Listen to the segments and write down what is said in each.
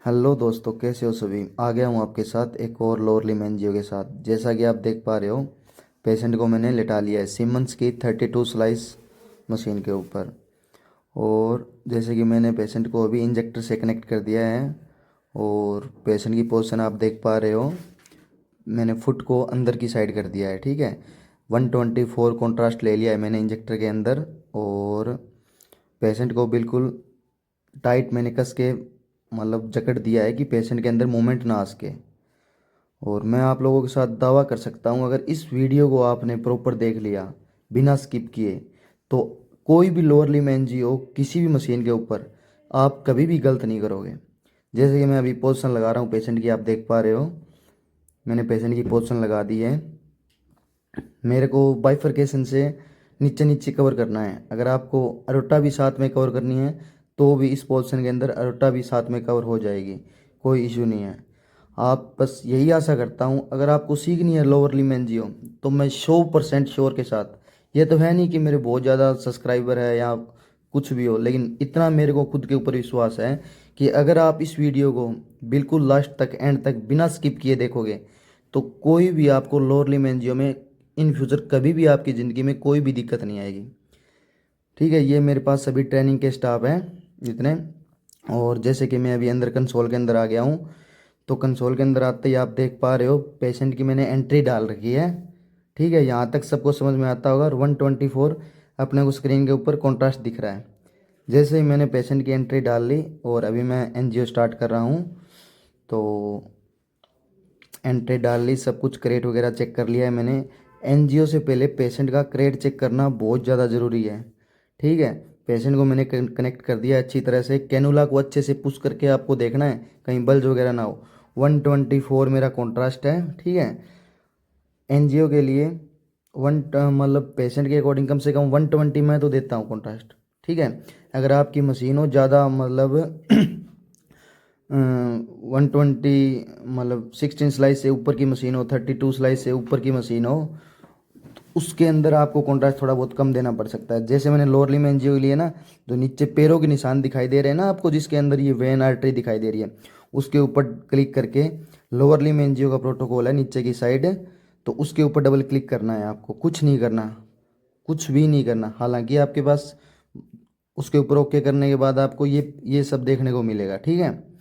Hello दोस्तों, कैसे हो सभी। आ गया हूँ आपके साथ एक और लोअर लिम्ब एंजियो के साथ। जैसा कि आप देख पा रहे हो, पेशेंट को मैंने लिटा लिया है सीमंस की 32 स्लाइस मशीन के ऊपर। और जैसे कि मैंने पेशेंट को अभी इंजेक्टर से कनेक्ट कर दिया है और पेशेंट की पोजीशन आप देख पा रहे हो। मैंने फुट को अंदर की साइड कर दिया है, ठीक है। 124 कॉन्ट्रास्ट ले लिया है मैंने इंजेक्टर के अंदर। और पेशेंट को बिल्कुल टाइट मैंने कस के मतलब जकड़ दिया है कि पेशेंट के अंदर मूवमेंट ना आ सके। और मैं आप लोगों के साथ दावा कर सकता हूँ, अगर इस वीडियो को आपने प्रॉपर देख लिया बिना स्किप किए, तो कोई भी लोअर लिम्ब एंजियो किसी भी मशीन के ऊपर आप कभी भी गलत नहीं करोगे। जैसे कि मैं अभी पोजीशन लगा रहा हूँ पेशेंट की, आप देख पा रहे हो। मैंने पेशेंट की पोजीशन लगा दी है। मेरे को बाइफरकेशन से नीचे नीचे कवर करना है। अगर आपको अरोटा भी साथ में कवर करनी है तो भी इस पोजीशन के अंदर अरोटा भी साथ में कवर हो जाएगी, कोई इशू नहीं है। आप बस यही आशा करता हूँ, अगर आपको सीखनी है लोअर लिम्ब एंजियो तो मैं 100% श्योर के साथ, ये तो है नहीं कि मेरे बहुत ज़्यादा सब्सक्राइबर है या कुछ भी हो, लेकिन इतना मेरे को खुद के ऊपर विश्वास है कि अगर आप इस वीडियो को बिल्कुल लास्ट तक एंड तक बिना स्किप किए देखोगे तो कोई भी आपको लोअर लिम्ब एंजियो में इन फ्यूचर कभी भी आपकी ज़िंदगी में कोई भी दिक्कत नहीं आएगी। ठीक है, ये मेरे पास सभी ट्रेनिंग के स्टाफ हैं जितने। और जैसे कि मैं अभी अंदर कंसोल के अंदर आ गया हूँ, तो कंसोल के अंदर आते ही आप देख पा रहे हो पेशेंट की मैंने एंट्री डाल रखी है। ठीक है, यहाँ तक सबको समझ में आता होगा। और 124 अपने को स्क्रीन के ऊपर कॉन्ट्रास्ट दिख रहा है। जैसे ही मैंने पेशेंट की एंट्री डाल ली और अभी मैं एनजीओ स्टार्ट कर रहा हूँ, तो एंट्री डाल ली, सब कुछ क्रेट वगैरह चेक कर लिया है मैंने। एनजीओ से पहले पेशेंट का क्रेट चेक करना बहुत ज़्यादा ज़रूरी है। ठीक है, पेशेंट को मैंने कनेक्ट कर दिया अच्छी तरह से। कैनुला को अच्छे से पुश करके आपको देखना है कहीं बल्ज वगैरह ना हो। 124 मेरा कॉन्ट्रास्ट है, ठीक है। एनजीओ के लिए मतलब पेशेंट के अकॉर्डिंग कम से कम 120 मैं तो देता हूँ कॉन्ट्रास्ट। ठीक है, अगर आपकी मशीन हो ज़्यादा मतलब 120 मतलब 16 स्लाइस से ऊपर की मशीन हो, 32 स्लाइस से ऊपर की मशीन हो, तो उसके अंदर आपको कॉन्ट्रास्ट थोड़ा बहुत कम देना पड़ सकता है। जैसे मैंने लोअर लिम्ब एंजियो के लिए ना, जो नीचे पैरों के निशान दिखाई दे रहे हैं ना आपको, जिसके अंदर ये वेन आर्टरी दिखाई दे रही है, उसके ऊपर क्लिक करके लोअर लिम्ब एंजियो का प्रोटोकॉल है नीचे की साइड, तो उसके ऊपर डबल क्लिक करना है आपको। कुछ नहीं करना, कुछ भी नहीं करना। हालांकि आपके पास उसके ऊपर ओके करने के बाद आपको ये सब देखने को मिलेगा, ठीक है।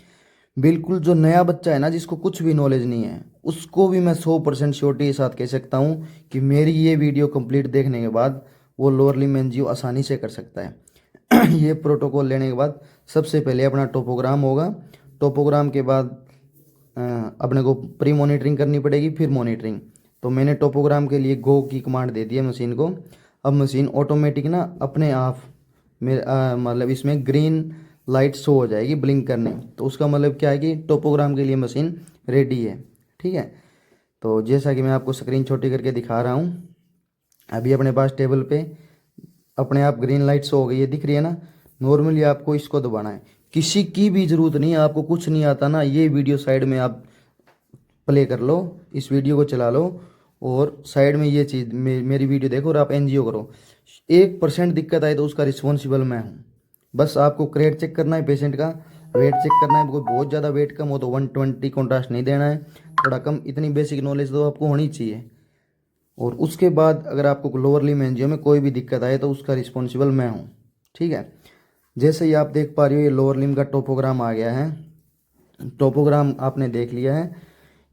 बिल्कुल जो नया बच्चा है ना, जिसको कुछ भी नॉलेज नहीं है, उसको भी मैं 100% श्योरिटी के साथ कह सकता हूँ कि मेरी ये वीडियो कंप्लीट देखने के बाद वो लोअर लिम्ब एंजियो आसानी से कर सकता है। ये प्रोटोकॉल लेने के बाद सबसे पहले अपना टोपोग्राम होगा। टोपोग्राम के बाद अपने को प्री मॉनिटरिंग करनी पड़ेगी, फिर मॉनिटरिंग। तो मैंने टोपोग्राम के लिए गो की कमांड दे दी है मशीन को। अब मशीन ऑटोमेटिक ना अपने आप मेरे मतलब इसमें ग्रीन लाइट शो हो जाएगी ब्लिंक करने। तो उसका मतलब क्या है कि टोपोग्राम के लिए मशीन रेडी है, ठीक है। तो जैसा कि मैं आपको स्क्रीन छोटी करके दिखा रहा हूँ, अभी अपने पास टेबल पे अपने आप ग्रीन लाइट शो हो गई है, दिख रही है ना। नॉर्मली आपको इसको दबाना है, किसी की भी ज़रूरत नहीं है। आपको कुछ नहीं आता ना, ये वीडियो साइड में आप प्ले कर लो, इस वीडियो को चला लो और साइड में ये चीज़ मेरी वीडियो देखो और आप एनजीओ करो। 1% दिक्कत आए तो उसका रिस्पॉन्सिबल मैं हूँ। बस आपको क्रेट चेक करना है, पेशेंट का वेट चेक करना है। कोई बहुत ज़्यादा वेट कम हो तो 120 कॉन्ट्रास्ट नहीं देना है, थोड़ा कम। इतनी बेसिक नॉलेज तो आपको होनी चाहिए। और उसके बाद अगर आपको लोअर लिम्ब एंजियो में कोई भी दिक्कत आए तो उसका रिस्पॉन्सिबल मैं हूँ, ठीक है। जैसे ही आप देख पा रहे हो, ये लोअर लिम्ब का टोपोग्राम आ गया है। टोपोग्राम आपने देख लिया है।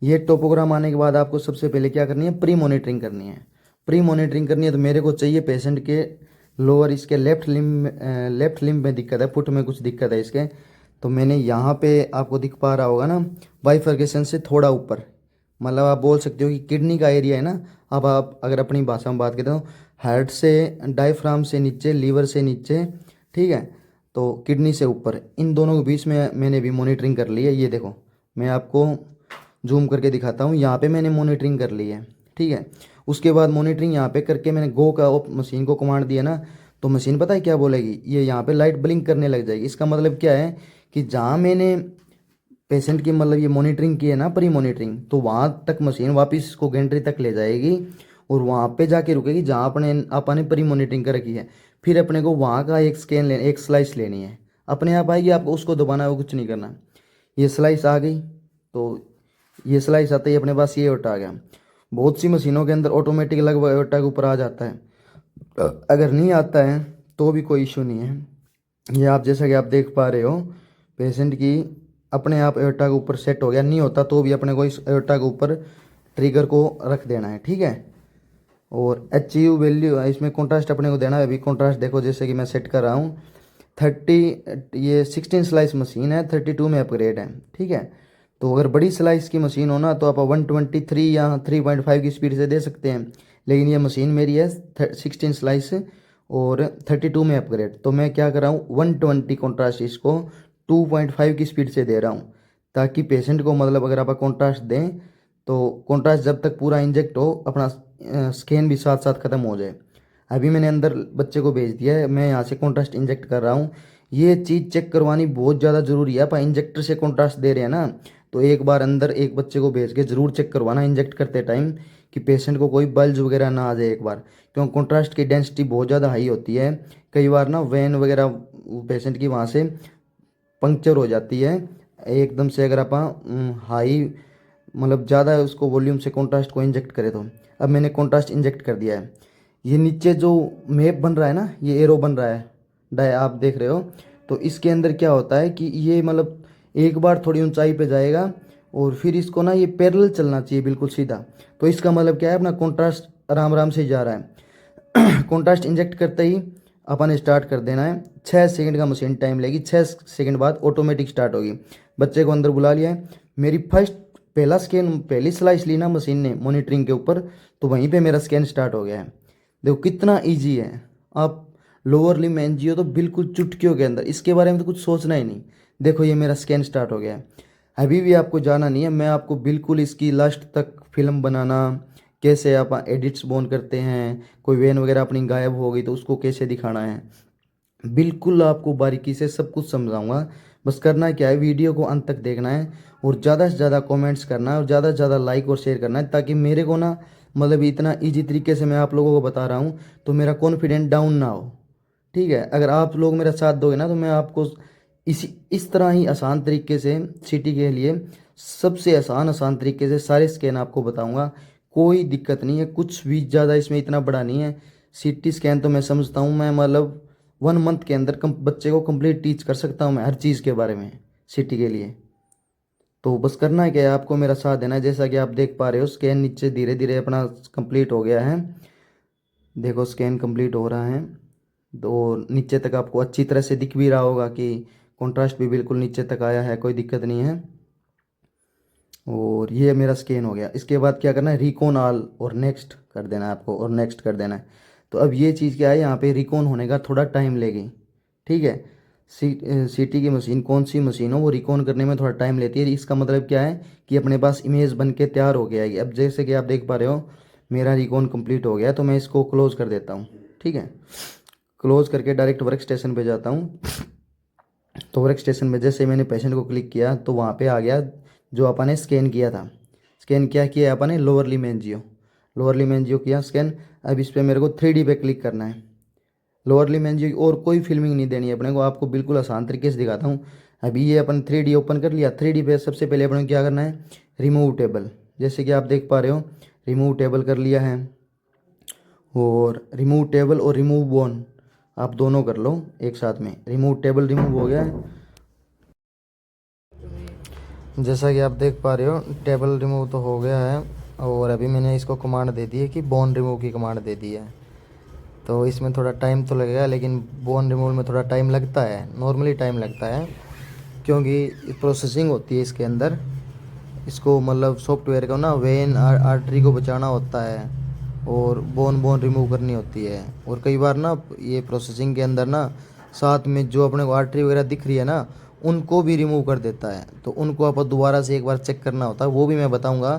ये टोपोग्राम आने के बाद आपको सबसे पहले क्या करनी है, प्री मॉनिटरिंग करनी है। प्री मॉनिटरिंग करनी है तो मेरे को चाहिए पेशेंट के लोअर, इसके लेफ्ट लिम्ब में दिक्कत है, फुट में कुछ दिक्कत है इसके। तो मैंने यहाँ पे आपको दिख पा रहा होगा ना, बाइफरकेशन से थोड़ा ऊपर, मतलब आप बोल सकते हो कि किडनी का एरिया है ना। अब आप अगर अपनी भाषा में बात करें तो हार्ट से, डायफ्राम से नीचे, लीवर से नीचे, ठीक है, तो किडनी से ऊपर, इन दोनों के बीच में मैंने भी मॉनिटरिंग कर ली है। ये देखो, मैं आपको जूम करके दिखाता हूँ, यहाँ पे मैंने मॉनिटरिंग कर ली है, ठीक है। उसके बाद मॉनिटरिंग यहाँ पे करके मैंने गो का मशीन को कमांड दिया ना, तो मशीन पता है क्या बोलेगी, ये यहाँ पे लाइट ब्लिंक करने लग जाएगी। इसका मतलब क्या है कि जहाँ मैंने पेशेंट की मतलब ये मॉनिटरिंग की है ना, प्री मॉनिटरिंग, तो वहाँ तक मशीन वापस इसको गेंट्री तक ले जाएगी और वहाँ पे जाके रुकेगी जहाँ अपने प्री मॉनिटरिंग कर रखी है। फिर अपने को वहाँ का एक स्कैन एक स्लाइस लेनी है, अपने आप आएगी, आपको उसको दबाना है, वो कुछ नहीं करना। ये स्लाइस आ गई, तो ये स्लाइस आते ही अपने पास ये एयोर्टा आ गया। बहुत सी मशीनों के अंदर ऑटोमेटिक लगभग एयोर्टा के ऊपर आ जाता है, अगर नहीं आता है तो भी कोई इशू नहीं है। ये आप जैसा कि आप देख पा रहे हो, पेशेंट की अपने आप एयोर्टा के ऊपर सेट हो गया, नहीं होता तो भी अपने को इस एयोर्टा के ऊपर ट्रिगर को रख देना है, ठीक है। और एच यू वैल्यू इसमें कॉन्ट्रास्ट अपने को देना है। अभी कॉन्ट्रास्ट देखो, जैसे कि मैं सेट कर रहा हूँ 30, ये 16 स्लाइस मशीन है, 32 में अपग्रेड है, ठीक है। तो अगर बड़ी स्लाइस की मशीन हो ना तो आप 123 या 3.5 की स्पीड से दे सकते हैं, लेकिन ये मशीन मेरी है 16 स्लाइस और 32 में अपग्रेड। तो मैं क्या कर रहा हूँ, 120 कॉन्ट्रास्ट इसको 2.5 की स्पीड से दे रहा हूँ, ताकि पेशेंट को मतलब अगर आप कॉन्ट्रास्ट दें तो कॉन्ट्रास्ट जब तक पूरा इंजेक्ट हो अपना स्कैन भी साथ साथ ख़त्म हो जाए। अभी मैंने अंदर बच्चे को भेज दिया है, मैं यहाँ से कॉन्ट्रास्ट इंजेक्ट कर रहा हूँ। ये चीज़ चेक करवानी बहुत ज़्यादा ज़रूरी है। आप इंजेक्टर से कॉन्ट्रास्ट दे रहे हैं ना, तो एक बार अंदर एक बच्चे को भेज के ज़रूर चेक करवाना इंजेक्ट करते टाइम, कि पेशेंट को कोई बल्ज वगैरह ना आ जाए एक बार, क्योंकि कॉन्ट्रास्ट की डेंसिटी बहुत ज़्यादा हाई होती है। कई बार ना वेन वगैरह पेशेंट की वहाँ से पंक्चर हो जाती है एकदम से, अगर आप हाई मतलब ज़्यादा उसको वॉल्यूम से कॉन्ट्रास्ट को इंजेक्ट करें तो। अब मैंने कॉन्ट्रास्ट इंजेक्ट कर दिया है। ये नीचे जो मैप बन रहा है ना, ये एरो बन रहा है, डाय आप देख रहे हो, तो इसके अंदर क्या होता है कि ये मतलब एक बार थोड़ी ऊंचाई पे जाएगा और फिर इसको ना ये पैरेलल चलना चाहिए बिल्कुल सीधा। तो इसका मतलब क्या है, अपना कॉन्ट्रास्ट आराम आराम से जा रहा है। कॉन्ट्रास्ट इंजेक्ट करते ही अपन स्टार्ट कर देना है। 6 सेकंड का मशीन टाइम लेगी, 6 सेकंड बाद ऑटोमेटिक स्टार्ट होगी। बच्चे को अंदर बुला लिया है। मेरी पहला स्कैन, पहली स्लाइस ली ना मशीन ने मॉनिटरिंग के ऊपर, तो वहीं पे मेरा स्कैन स्टार्ट हो गया है। देखो कितना इजी है। आप लोअर लिम्ब एंजियो तो बिल्कुल चुटकियों के अंदर, इसके बारे में तो कुछ सोचना ही नहीं। देखो ये मेरा स्कैन स्टार्ट हो गया है। अभी भी आपको जाना नहीं है, मैं आपको बिल्कुल इसकी लास्ट तक फिल्म बनाना, कैसे आप एडिट्स बोन करते हैं, कोई वेन वगैरह अपनी गायब हो गई तो उसको कैसे दिखाना है, बिल्कुल आपको बारीकी से सब कुछ समझाऊंगा। बस करना क्या है, वीडियो को अंत तक देखना है और ज़्यादा से ज़्यादा कमेंट्स करना है और ज़्यादा से ज़्यादा लाइक और शेयर करना है, ताकि मेरे को ना मतलब इतना इजी तरीके से मैं आप लोगों को बता रहा हूँ तो मेरा कॉन्फिडेंट डाउन ना हो, ठीक है। अगर आप लोग मेरा साथ दोगे ना तो मैं आपको इस तरह ही आसान तरीके से सिटी के लिए सबसे आसान आसान तरीके से सारे स्कैन आपको बताऊंगा। कोई दिक्कत नहीं है, कुछ भी ज़्यादा इसमें इतना बड़ा नहीं है। सीटी स्कैन तो मैं समझता हूँ, मैं मतलब 1 मंथ के अंदर बच्चे को कंप्लीट टीच कर सकता हूँ मैं हर चीज़ के बारे में सिटी के लिए। तो बस करना है क्या है, आपको मेरा साथ देना है। जैसा कि आप देख पा रहे हो स्कैन नीचे धीरे धीरे अपना कंप्लीट हो गया है। देखो स्कैन कंप्लीट हो रहा है, तो नीचे तक आपको अच्छी तरह से दिख भी रहा होगा कि कंट्रास्ट भी बिल्कुल नीचे तक आया है, कोई दिक्कत नहीं है। और ये मेरा स्कैन हो गया। इसके बाद क्या करना है, रिकॉन ऑल और नेक्स्ट कर देना है आपको, और नेक्स्ट कर देना है। तो अब ये चीज़ क्या है, यहाँ पे रिकॉन होने का थोड़ा टाइम लेगी, ठीक है। सीटी की मशीन कौन सी मशीन हो वो रिकॉन करने में थोड़ा टाइम लेती है। इसका मतलब क्या है कि अपने पास इमेज बन के तैयार हो गया है। अब जैसे कि आप देख पा रहे हो मेरा रिकॉन कंप्लीट हो गया, तो मैं इसको क्लोज़ कर देता हूँ, ठीक है। क्लोज़ करके डायरेक्ट वर्क स्टेशन पर जाता हूँ। तो वर्क स्टेशन में जैसे मैंने पेशेंट को क्लिक किया तो वहाँ पे आ गया जो अपन ने स्कैन किया था। स्कैन क्या किया अपन ने, lower limb angio, lower limb angio किया स्कैन। अब इस पर मेरे को 3D पे क्लिक करना है। लोअर लिम्ब एंजियो और कोई फिल्मिंग नहीं देनी है अपने को, आपको बिल्कुल आसान तरीके से दिखाता हूँ। अभी ये अपन 3D ओपन कर लिया। 3D पे सबसे पहले अपन को क्या करना है, रिमूव टेबल, जैसे कि आप देख पा रहे हो रिमूव टेबल कर लिया है। और रिमूव टेबल और रिमूव बोन आप दोनों कर लो एक साथ में। रिमूव टेबल रिमूव हो गया है, जैसा कि आप देख पा रहे हो टेबल रिमूव तो हो गया है। और अभी मैंने इसको कमांड दे दी है कि बोन रिमूव की कमांड दे दी है। तो इसमें थोड़ा टाइम तो लगेगा, लेकिन बोन रिमूवल में थोड़ा टाइम लगता है, नॉर्मली टाइम लगता है, क्योंकि प्रोसेसिंग होती है इसके अंदर। इसको मतलब सॉफ्टवेयर को ना वेन आर्टरी को बचाना होता है और बोन बोन रिमूव करनी होती है। और कई बार ना ये प्रोसेसिंग के अंदर ना साथ में जो अपने को आर्टरी वगैरह दिख रही है ना उनको भी रिमूव कर देता है, तो उनको आपको दोबारा से एक बार चेक करना होता है। वो भी मैं बताऊंगा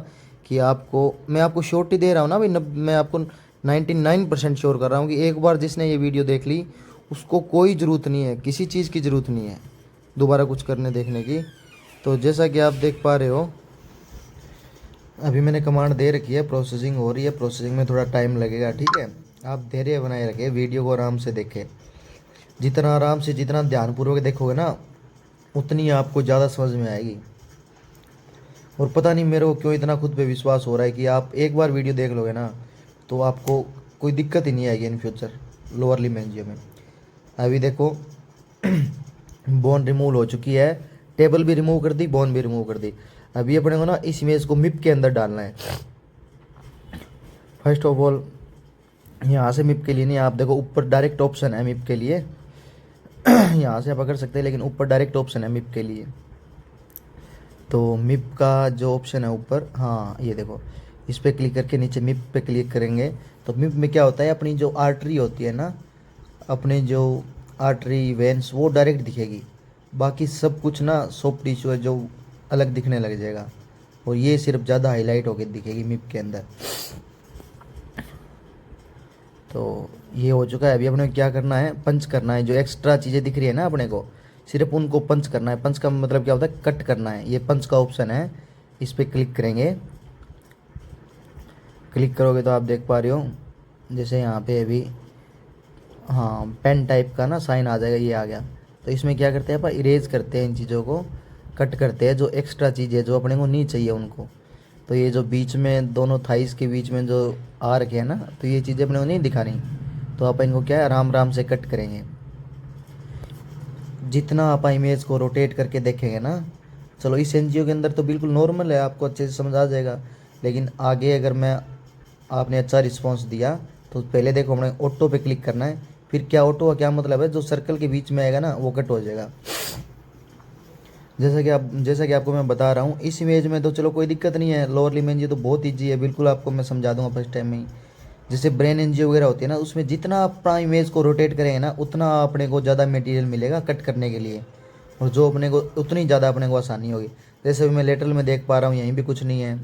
कि आपको, मैं आपको श्योरिटी दे रहा हूँ ना भाई, मैं आपको 99% श्योर कर रहा हूँ कि एक बार जिसने ये वीडियो देख ली उसको कोई ज़रूरत नहीं है, किसी चीज़ की ज़रूरत नहीं है दोबारा कुछ करने देखने की। तो जैसा कि आप देख पा रहे हो अभी मैंने कमांड दे रखी है, प्रोसेसिंग हो रही है। प्रोसेसिंग में थोड़ा टाइम लगेगा, ठीक है। आप धैर्य बनाए रखें, वीडियो को आराम से देखें। जितना आराम से जितना ध्यानपूर्वक देखोगे ना उतनी आपको ज़्यादा समझ में आएगी। और पता नहीं मेरे को क्यों इतना खुद पे विश्वास हो रहा है कि आप एक बार वीडियो देख लोगे ना तो आपको कोई दिक्कत ही नहीं आएगी in future lower limb angio में। अभी देखो बोन रिमूव हो चुकी है, टेबल भी रिमूव कर दी, बोन भी रिमूव कर दी। अभी अपने को ना इस इमेज को मिप के अंदर डालना है। फर्स्ट ऑफ ऑल यहाँ से मिप के लिए नहीं, आप देखो ऊपर डायरेक्ट ऑप्शन है मिप के लिए यहाँ से आप कर सकते हैं, लेकिन ऊपर डायरेक्ट ऑप्शन है मिप के लिए। तो मिप का जो ऑप्शन है ऊपर, हाँ ये देखो, इस पर क्लिक करके नीचे मिप पे क्लिक करेंगे तो मिप में क्या होता है, अपनी जो आर्टरी होती है ना, अपने जो आर्टरी वेंस वो डायरेक्ट दिखेगी, बाकी सब कुछ ना सॉफ्ट टिश्यू है जो अलग दिखने लग जाएगा, और ये सिर्फ ज़्यादा हाईलाइट होकर दिखेगी मिप के अंदर। तो ये हो चुका है। अभी अपने को क्या करना है, पंच करना है। जो एक्स्ट्रा चीज़ें दिख रही है ना अपने को, सिर्फ उनको पंच करना है। पंच का मतलब क्या होता है, कट करना है। ये पंच का ऑप्शन है, इस पर क्लिक करेंगे। क्लिक करोगे तो आप देख पा रहे हो जैसे यहाँ पे अभी हाँ पेन टाइप का ना साइन आ जाएगा, ये आ गया। तो इसमें क्या करते हैं अपन, इरेज करते हैं इन चीज़ों को, कट करते हैं जो एक्स्ट्रा चीज़ें जो अपने को नहीं चाहिए उनको। तो ये जो बीच में दोनों थाइस के बीच में जो आ रखे हैं ना, तो ये चीज़ें अपने को नहीं दिखानी। तो आप इनको क्या है, आराम आराम से कट करेंगे। जितना आप इमेज को रोटेट करके देखेंगे ना, चलो इस एनजीओ के अंदर तो बिल्कुल नॉर्मल है, आपको अच्छे से समझ आ जाएगा। लेकिन आगे अगर मैं आपने अच्छा रिस्पॉन्स दिया तो पहले देखो हमने ऑटो पे क्लिक करना है। फिर क्या ऑटो का क्या मतलब है, जो सर्कल के बीच में आएगा ना वो कट हो जाएगा। जैसा कि आपको मैं बता रहा हूँ, इस इमेज में तो चलो कोई दिक्कत नहीं है। लोअर लिम्ब एंजियो तो बहुत ईजी है, बिल्कुल आपको मैं समझा दूंगा फर्स्ट टाइम में ही। जैसे ब्रेन एंजियो वगैरह होती है ना, उसमें जितना आप अपना इमेज को रोटेट करेंगे ना, उतना अपने को ज़्यादा मटेरियल मिलेगा कट करने के लिए, और जो अपने को उतनी ज़्यादा अपने को आसानी होगी। जैसे मैं लेटरल में देख पा रहा हूँ, यहीं भी कुछ नहीं है,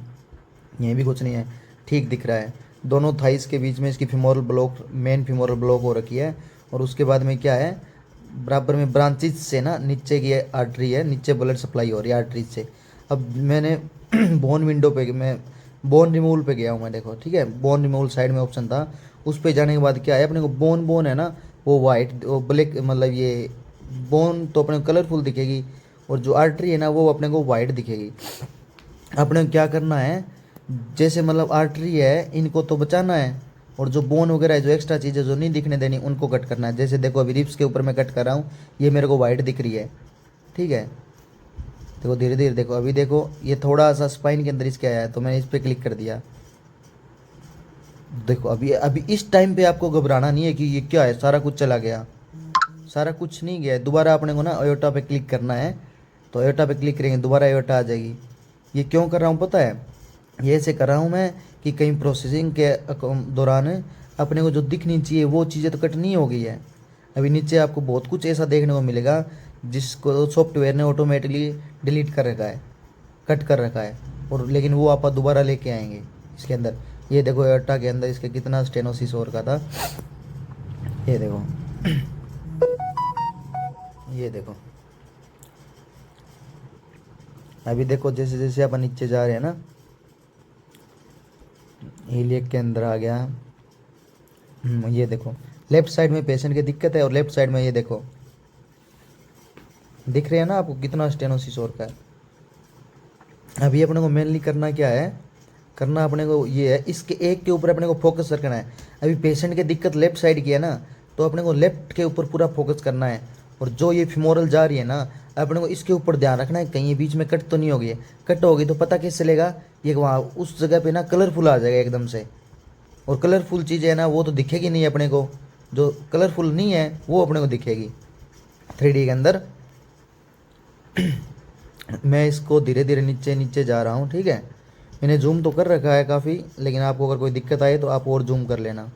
यहीं भी कुछ नहीं है, ठीक दिख रहा है। दोनों थाइस के बीच में इसकी femoral block, main femoral block हो रखी है। और उसके बाद में क्या है, बराबर में ब्रांचेज से ना नीचे की आर्टरी है, नीचे ब्लड सप्लाई हो रही है आर्टरीज से। अब मैंने बोन विंडो पे, मैं बोन रिमूवल पे गया हूँ मैं, देखो ठीक है, बोन रिमूवल साइड में ऑप्शन था, उस पे जाने के बाद क्या है, अपने को बोन है ना वो वाइट, वो ब्लैक, मतलब ये बोन तो अपने को कलरफुल दिखेगी, और जो आर्टरी है ना वो अपने को वाइट दिखेगी। अपने को क्या करना है, जैसे मतलब आर्टरी है इनको तो बचाना है, और जो बोन वगैरह है, जो एक्स्ट्रा चीज़ें जो नहीं दिखने देनी, उनको कट करना है। जैसे देखो अभी रिब्स के ऊपर मैं कट कर रहा हूँ, ये मेरे को वाइट दिख रही है, ठीक है। देखो धीरे धीरे देखो, अभी देखो ये थोड़ा सा स्पाइन के अंदर इसके आया है, तो मैंने इस पर क्लिक कर दिया। देखो अभी अभी इस टाइम पे आपको घबराना नहीं है कि ये क्या है, सारा कुछ चला गया, सारा कुछ नहीं गया। दोबारा अपने को ना अयोटा पे क्लिक करना है, तो अयोटा पे क्लिक करेंगे, दोबारा अयोटा आ जाएगी। ये क्यों कर रहा हूँ पता है, ये ऐसे कर रहा हूँ मैं कि कहीं प्रोसेसिंग के दौरान अपने को जो दिखनी चाहिए वो चीज़ें तो कट नहीं हो गई है। अभी नीचे आपको बहुत कुछ ऐसा देखने को मिलेगा जिसको सॉफ्टवेयर ने ऑटोमेटिकली डिलीट कर रखा है, कट कर रखा है, और लेकिन वो आप दोबारा लेके आएंगे इसके अंदर। ये देखो एटा के अंदर इसके कितना स्टेनोसिस हो रखा था, ये देखो ये देखो। अभी देखो जैसे जैसे अपन नीचे जा रहे हैं ना, हीलियक के अंदर आ गया। ये देखो लेफ्ट साइड में पेशेंट की दिक्कत है, और लेफ्ट साइड में ये देखो दिख रहे हैं ना आपको कितना स्टेनोसिस हो रखा है। अभी अपने को मेनली करना क्या है, करना अपने को ये है, इसके एक के ऊपर अपने को फोकस रखना है। अभी पेशेंट की दिक्कत लेफ्ट साइड की है ना, तो अपने को लेफ्ट के ऊपर पूरा फोकस करना है। और जो ये फीमोरल जा रही है ना, अपने को इसके ऊपर ध्यान रखना है कहीं ये बीच में कट तो नहीं होगी। कट होगी तो पता कैसे चलेगा, ये वहाँ उस जगह पे ना कलरफुल आ जाएगा एकदम से, और कलरफुल चीज़ें है ना वो तो दिखेगी नहीं अपने को, जो कलरफुल नहीं है वो अपने को दिखेगी 3D के अंदर। मैं इसको धीरे धीरे नीचे नीचे जा रहा हूँ, ठीक है। मैंने जूम तो कर रखा है काफ़ी, लेकिन आपको अगर कोई दिक्कत आए तो आप और जूम कर लेना।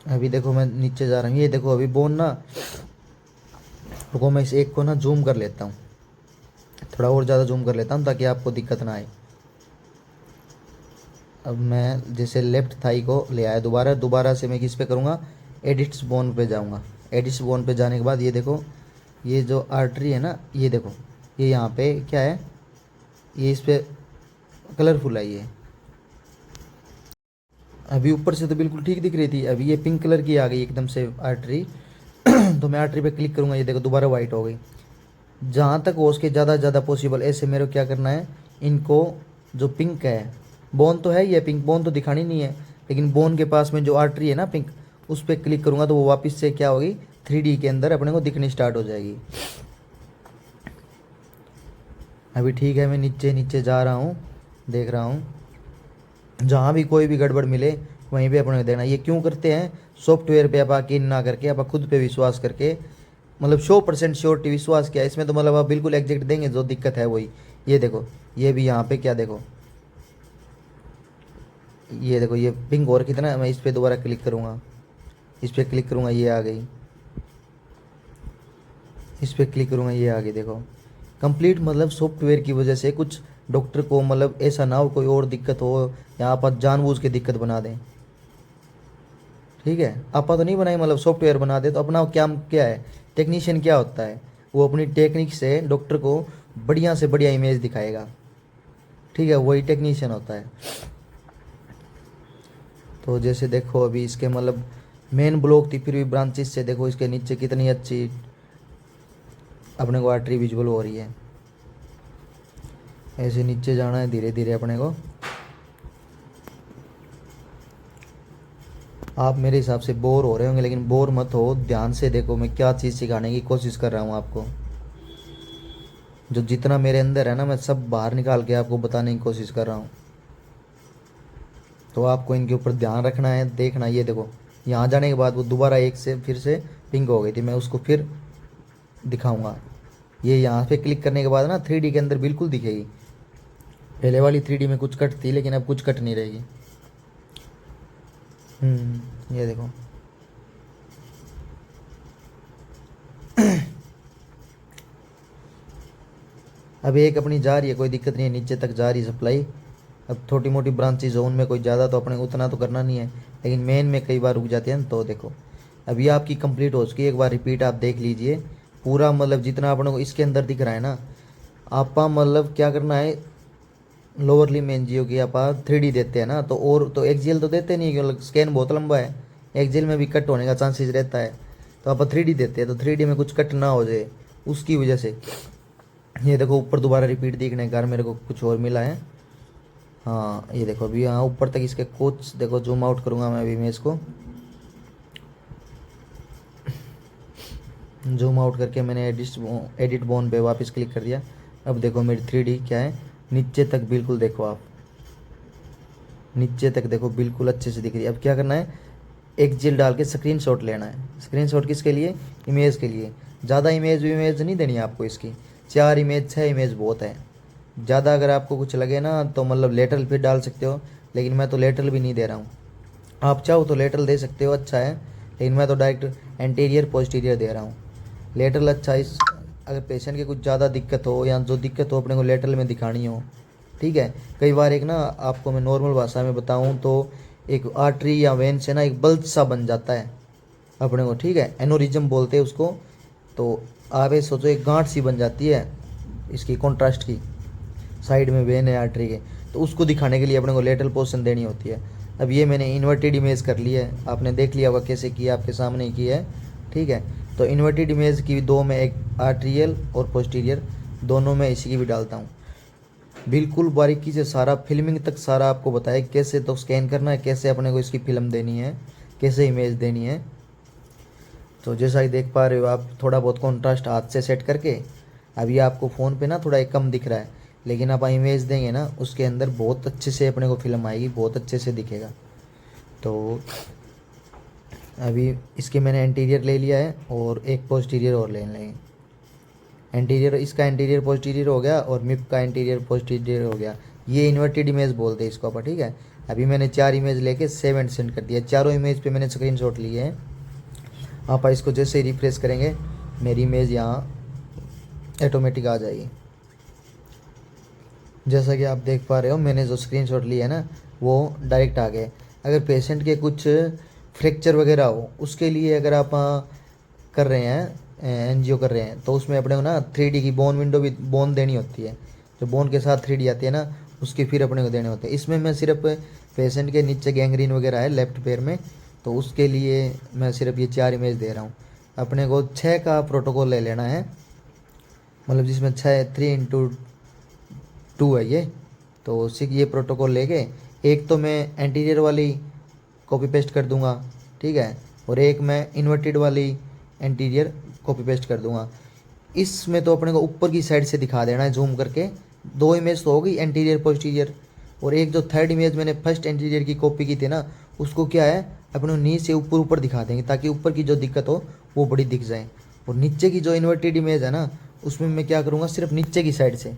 अभी देखो मैं नीचे जा रहा हूँ, ये देखो अभी बोन ना, रुको मैं इस एक को ना जूम कर लेता हूँ, थोड़ा और ज़्यादा जूम कर लेता हूँ ताकि आपको दिक्कत ना आए। अब मैं जैसे लेफ्ट थाई को ले आया, दोबारा से मैं किस पे करूँगा, एडिट्स बोन पे जाऊँगा। एडिट्स बोन पे जाने के बाद ये देखो, ये जो आर्टरी है ना, ये देखो ये यहाँ पे क्या है, ये इस पे कलरफुल है ये। अभी ऊपर से तो बिल्कुल ठीक दिख रही थी, अभी ये पिंक कलर की आ गई एकदम से आर्टरी। तो मैं आर्टरी पे क्लिक करूँगा, ये देखो दोबारा वाइट हो गई। जहाँ तक हो उसके ज़्यादा ज़्यादा पॉसिबल ऐसे मेरे को क्या करना है, इनको जो पिंक है, बोन तो है, ये पिंक बोन तो दिखानी नहीं है, लेकिन बोन के पास में जो आर्टरी है ना पिंक, उस पर क्लिक करूँगा तो वो वापस से क्या होगी, 3D के अंदर अपने को दिखनी स्टार्ट हो जाएगी। अभी ठीक है, मैं नीचे नीचे जा रहा हूँ, देख रहा हूँ, जहाँ भी कोई भी गड़बड़ मिले वहीं पे अपने को देना। ये क्यों करते हैं, सॉफ्टवेयर पे आप यकीन ना करके आप खुद पे विश्वास करके, मतलब 100% श्योरिटी विश्वास किया इसमें, तो मतलब आप बिल्कुल एग्जैक्ट देंगे जो दिक्कत है वही। ये देखो, ये भी यहाँ पे क्या देखो, ये देखो ये पिंक और कितना है, मैं इस पर दोबारा क्लिक करूँगा, इस पर क्लिक करूँगा ये आ गई, इस पर क्लिक करूँगा ये आ गई, देखो कंप्लीट। मतलब सॉफ्टवेयर की वजह से कुछ डॉक्टर को मतलब ऐसा ना हो कोई और दिक्कत हो, या आप जानबूझ के दिक्कत बना दें। ठीक है, आपा तो नहीं बनाई, मतलब सॉफ्टवेयर बना दे, तो अपना क्या क्या है, टेक्नीशियन क्या होता है, वो अपनी टेक्निक से डॉक्टर को बढ़िया से बढ़िया इमेज दिखाएगा। ठीक है, वही टेक्नीशियन होता है। तो जैसे देखो अभी इसके मतलब मेन ब्लॉक थी, फिर भी ब्रांचेस से देखो इसके नीचे कितनी अच्छी अपने को आर्टरी विजुअल हो रही है। ऐसे नीचे जाना है धीरे धीरे अपने को। आप मेरे हिसाब से बोर हो रहे होंगे, लेकिन बोर मत हो, ध्यान से देखो मैं क्या चीज़ सिखाने की कोशिश कर रहा हूँ आपको। जो जितना मेरे अंदर है ना, मैं सब बाहर निकाल के आपको बताने की कोशिश कर रहा हूँ। तो आपको इनके ऊपर ध्यान रखना है, देखना। ये देखो यहाँ जाने के बाद वो दोबारा एक से फिर से पिंक हो गई थी, मैं उसको फिर दिखाऊंगा। ये यहाँ पे क्लिक करने के बाद ना 3D के अंदर बिल्कुल दिखेगी। पहले वाली 3D में कुछ कट थी, लेकिन अब कुछ कट नहीं रहेगी। ये देखो अब एक अपनी जा रही है, कोई दिक्कत नहीं है, नीचे तक जा रही है सप्लाई। अब छोटी मोटी ब्रांचेज जोन में कोई ज़्यादा तो अपने उतना तो करना नहीं है, लेकिन मेन में कई बार रुक जाते हैं। तो देखो अभी आपकी कंप्लीट हो चुकी है, एक बार रिपीट आप देख लीजिए पूरा। मतलब जितना अपने को इसके अंदर दिख रहा है ना, आपा मतलब क्या करना है, लोअर लिम्ब एंजियो की आप 3D देते हैं ना, तो और तो एक्जियल तो देते नहीं, क्योंकि स्कैन बहुत लंबा है, एक्जियल में भी कट होने का चांसेस रहता है। तो आप 3D देते हैं, तो 3D में कुछ कट ना हो जाए उसकी वजह से। ये देखो ऊपर दोबारा रिपीट देखने के कारण मेरे को कुछ और मिला है। हाँ ये देखो अभी यहाँ ऊपर तक इसके कुछ देखो, जूम आउट करूँगा मैं अभी इमेज को, जूम आउट करके मैंने एडिट बोन पे वापस क्लिक कर दिया। अब देखो मेरी 3D क्या है, नीचे तक बिल्कुल देखो आप, नीचे तक देखो बिल्कुल अच्छे से दिख रही है। अब क्या करना है, एक जेल डाल के स्क्रीनशॉट लेना है। स्क्रीनशॉट किसके लिए, इमेज के लिए। ज़्यादा इमेज नहीं देनी है आपको इसकी, 4 इमेज 6 इमेज बहुत है। ज़्यादा अगर आपको कुछ लगे ना तो मतलब लेटरल फिर डाल सकते हो, लेकिन मैं तो लेटरल भी नहीं दे रहा हूँ। आप चाहो तो लेटरल दे सकते हो, अच्छा है, लेकिन मैं तो डायरेक्ट एंटीरियर पोस्टीरियर दे रहा हूँ। लेटरल अच्छा इस अगर पेशेंट की कुछ ज़्यादा दिक्कत हो या जो दिक्कत हो अपने को लेटरल में दिखानी हो। ठीक है, कई बार एक ना आपको मैं नॉर्मल भाषा में बताऊँ तो एक आर्टरी या वेन से ना एक बल्ज सा बन जाता है अपने को। ठीक है, एनोरिज्म बोलते हैं उसको। तो आप ये सोचो एक गांठ सी बन जाती है इसकी कॉन्ट्रास्ट की, साइड में वेन है आर्टरी के, तो उसको दिखाने के लिए अपने को लेटरल पोर्शन देनी होती है। अब ये मैंने इन्वर्टेड इमेज कर ली है, आपने देख लिया होगा कैसे किया, आपके सामने ही किया है। ठीक है, तो इन्वर्टेड इमेज की दो में, एक आर्ट्रियल और पोस्टीरियर, दोनों में इसी की भी डालता हूँ। बिल्कुल बारीकी से सारा फिल्मिंग तक सारा आपको बताया कैसे तो स्कैन करना है, कैसे अपने को इसकी फिल्म देनी है, कैसे इमेज देनी है। तो जैसा कि देख पा रहे हो आप, थोड़ा बहुत कॉन्ट्रास्ट हाथ से सेट करके, अभी आपको फ़ोन पे ना थोड़ा एक कम दिख रहा है, लेकिन आप इमेज देंगे ना उसके अंदर बहुत अच्छे से अपने को फिल्म आएगी, बहुत अच्छे से दिखेगा। तो अभी इसके मैंने इंटीरियर ले लिया है और एक पोस्टीरियर और ले लेंगे। इंटीरियर, इसका इंटीरियर पोस्टीरियर हो गया और मिप का इंटीरियर पोस्टीरियर हो गया। ये इन्वर्टेड इमेज बोलते हैं इसको अपन। ठीक है, अभी मैंने 4 इमेज लेके सेव एंड सेंड कर दिया, चारों इमेज पे मैंने स्क्रीनशॉट लिए हैं। आप इसको जैसे ही रिफ्रेश करेंगे मेरी इमेज यहाँ ऑटोमेटिक आ जाएगी। जैसा कि आप देख पा रहे हो मैंने जो स्क्रीनशॉट लिया है ना वो डायरेक्ट आ गए। अगर पेशेंट के कुछ फ्रैक्चर वगैरह हो उसके लिए अगर आप कर रहे हैं एनजीओ कर रहे हैं, तो उसमें अपने को ना 3D की बोन विंडो भी बोन देनी होती है, जो बोन के साथ 3D आती है ना उसके फिर अपने को देने होते हैं। इसमें मैं सिर्फ पेशेंट के नीचे गैंग्रीन वगैरह है लेफ्ट पैर में, तो उसके लिए मैं सिर्फ ये 4 इमेज दे रहा हूँ। अपने को 6 का प्रोटोकॉल ले लेना है, मतलब जिसमें 3x2 है ये। तो ये प्रोटोकॉल लेके एक तो मैं एंटीरियर वाली कॉपी पेस्ट कर दूंगा, ठीक है, और एक मैं इन्वर्टेड वाली एंटीरियर कॉपी पेस्ट कर दूंगा। इसमें तो अपने को ऊपर की साइड से दिखा देना है जूम करके। दो इमेज तो हो गई, एंटीरियर पोस्टीरियर, और एक जो थर्ड इमेज मैंने फर्स्ट एंटीरियर की कॉपी की थी ना, उसको क्या है अपने नीचे से ऊपर ऊपर दिखा देंगे ताकि ऊपर की जो दिक्कत हो वो बड़ी दिख जाए। और नीचे की जो इन्वर्टेड इमेज है ना, उसमें मैं क्या करूँगा, सिर्फ नीचे की साइड से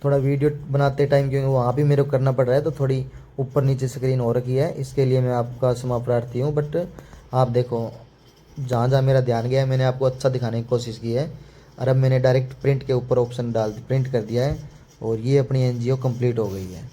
थोड़ा वीडियो बनाते टाइम, क्योंकि वहाँ भी मेरे को करना पड़ रहा है, तो थोड़ी ऊपर नीचे स्क्रीन हो रखी है, इसके लिए मैं आपका क्षमा प्रार्थी हूँ। बट आप देखो जहाँ जहाँ मेरा ध्यान गया है मैंने आपको अच्छा दिखाने की कोशिश की है। और अब मैंने डायरेक्ट प्रिंट के ऊपर ऑप्शन प्रिंट कर दिया है और ये अपनी एनजीओ कंप्लीट हो गई है।